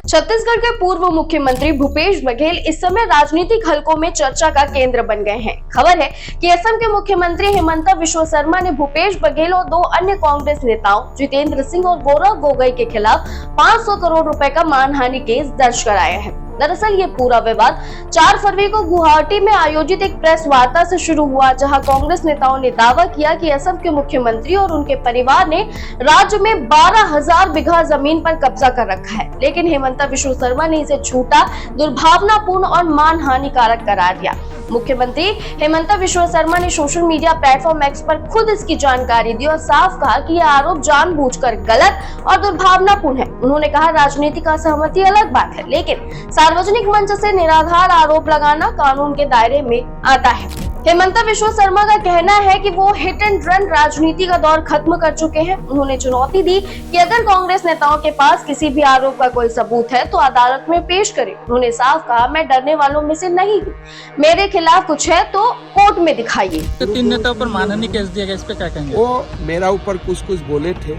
छत्तीसगढ़ के पूर्व मुख्यमंत्री भूपेश बघेल इस समय राजनीतिक हलकों में चर्चा का केंद्र बन गए हैं। खबर है कि असम के मुख्यमंत्री हिमंता बिस्वा शर्मा ने भूपेश बघेल और दो अन्य कांग्रेस नेताओं जितेंद्र सिंह और गौरव गोगोई के खिलाफ 500 करोड़ रुपए का मानहानि केस दर्ज कराया है। दरअसल ये पूरा विवाद 4 फरवरी को गुवाहाटी में आयोजित एक प्रेस वार्ता से शुरू हुआ, जहां कांग्रेस नेताओं ने दावा किया कि असम के मुख्यमंत्री और उनके परिवार ने राज्य में 12,000 बीघा जमीन पर कब्जा कर रखा है। लेकिन हिमंता बिस्वा शर्मा ने इसे झूठा, दुर्भावनापूर्ण और मानहानिकारक करार दिया। मुख्यमंत्री हिमंता बिस्वा शर्मा ने सोशल मीडिया प्लेटफॉर्म एक्स पर खुद इसकी जानकारी दी और साफ कहा कि यह आरोप जानबूझकर गलत और दुर्भावनापूर्ण है। उन्होंने कहा, राजनीतिक असहमति अलग बात है, लेकिन सार्वजनिक मंच से निराधार आरोप लगाना कानून के दायरे में आता है। हिमंता बिस्वा शर्मा का कहना है कि वो हिट एंड रन राजनीति का दौर खत्म कर चुके हैं। उन्होंने चुनौती दी कि अगर कांग्रेस नेताओं के पास किसी भी आरोप का कोई सबूत है तो अदालत में पेश करें। उन्होंने साफ कहा, मैं डरने वालों में से नहीं हूँ, मेरे खिलाफ कुछ है तो कोर्ट में दिखाइए। 3 नेताओं पर मानहानि केस दिया गया, इस पे क्या कहेंगे? वो मेरा ऊपर कुछ बोले थे।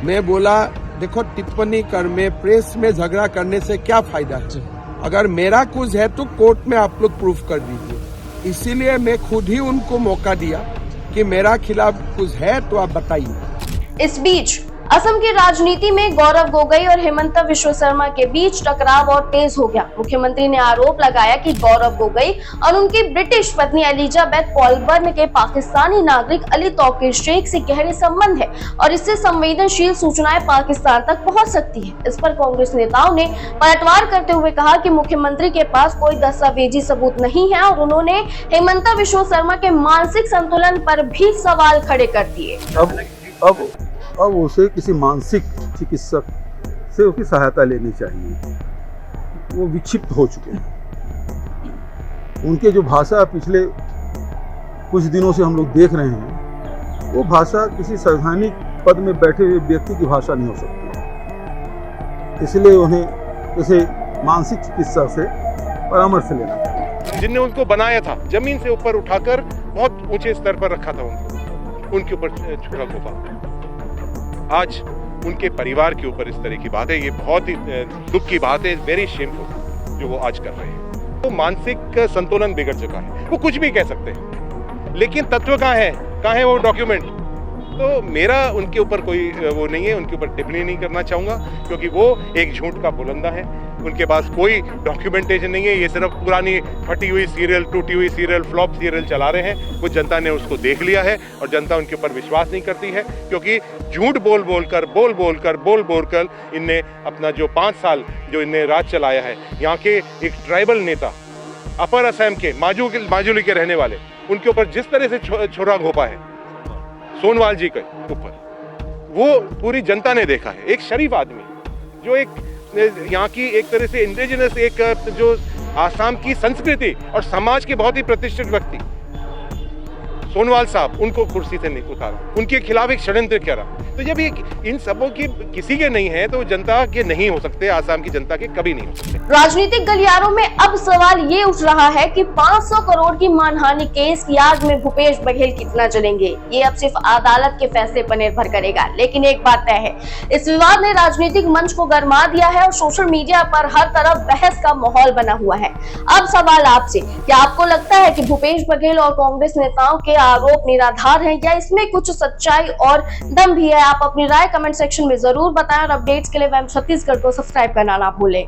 मैं बोला, देखो टिप्पणी कर में प्रेस में झगड़ा करने से क्या फायदा है। अगर मेरा कुछ है तो कोर्ट में आप लोग प्रूफ कर दीजिए। इसीलिए मैं खुद ही उनको मौका दिया कि मेरा खिलाफ कुछ है तो आप बताइए। इस बीच असम की राजनीति में गौरव गोगोई और हिमंता बिस्वा शर्मा के बीच टकराव और तेज हो गया। मुख्यमंत्री ने आरोप लगाया कि गौरव गोगोई और उनकी ब्रिटिश पत्नी एलिजाबेथ कॉलबर्न के पाकिस्तानी नागरिक अली तौकीर शेख से गहरे संबंध है और इससे संवेदनशील सूचनाएं पाकिस्तान तक पहुंच सकती है। इस पर कांग्रेस नेताओं ने पलटवार करते हुए कहा कि मुख्यमंत्री के पास कोई दस्तावेजी सबूत नहीं है और उन्होंने हिमंता बिस्वा शर्मा के मानसिक संतुलन पर भी सवाल खड़े कर दिए। अब उसे किसी मानसिक चिकित्सक से उसकी सहायता लेनी चाहिए। वो विक्षिप्त हो चुके हैं। उनके जो भाषा पिछले कुछ दिनों से हम लोग देख रहे हैं, वो भाषा किसी संवैधानिक पद में बैठे हुए व्यक्ति की भाषा नहीं हो सकती। इसलिए उन्हें इसे मानसिक चिकित्सा से परामर्श लेना चाहिए। जिनने उनको बनाया था, जमीन से ऊपर उठाकर बहुत ऊंचे स्तर पर रखा था उनके ऊपर छोड़ा खोपा। आज उनके परिवार के ऊपर इस तरह की बात है, ये बहुत ही दुख की बात है। वेरी शेमफुल जो वो आज कर रहे हैं। तो मानसिक संतुलन बिगड़ चुका है। वो कुछ भी कह सकते हैं, लेकिन तत्व कहाँ है वो डॉक्यूमेंट? तो मेरा उनके ऊपर कोई वो नहीं है, उनके ऊपर टिप्पणी नहीं करना चाहूँगा, क्योंकि वो एक झूठ का बुलंदा है। उनके पास कोई डॉक्यूमेंटेशन नहीं है। ये सिर्फ पुरानी फटी हुई सीरियल, टूटी हुई सीरियल, फ्लॉप सीरियल चला रहे हैं। वो जनता ने उसको देख लिया है और जनता उनके ऊपर विश्वास नहीं करती है, क्योंकि झूठ बोल बोलकर इनने अपना जो 5 साल जो इनने राज चलाया है। यहाँ के एक ट्राइबल नेता, अपर असम के माजुली के रहने वाले, उनके ऊपर जिस तरह से छोरा घोपा है सोनवाल जी के ऊपर, वो पूरी जनता ने देखा है। एक शरीफ आदमी जो एक यहाँ की एक तरह से इंडिजिनस, एक जो आसाम की संस्कृति और समाज के बहुत ही प्रतिष्ठित व्यक्ति सोनवाल साहब, उनको कुर्सी से नहीं उतारा, उनके खिलाफ एक षड्यंत्र करा। तो जब ये इन सबों की किसी के नहीं है तो जनता के नहीं हो सकते, आसाम की जनता के कभी नहीं हो सकते। राजनीतिक गलियारों में अब सवाल ये उठ रहा है कि 500 करोड़ की मानहानि केस की आग में भूपेश बघेल कितना जलेंगे। ये अब सिर्फ अदालत के फैसले पर निर्भर करेगा। लेकिन एक बात तय है, इस विवाद ने राजनीतिक मंच को गरमा दिया है और सोशल मीडिया पर हर तरफ बहस का माहौल बना हुआ है। अब सवाल आपसे, क्या आपको लगता है कि भूपेश बघेल और कांग्रेस नेताओं के आरोप निराधार हैं या इसमें कुछ सच्चाई और दम भी है? आप अपनी राय कमेंट सेक्शन में जरूर बताएं और अपडेट्स के लिए वैम छत्तीसगढ़ को सब्सक्राइब करना ना भूलें।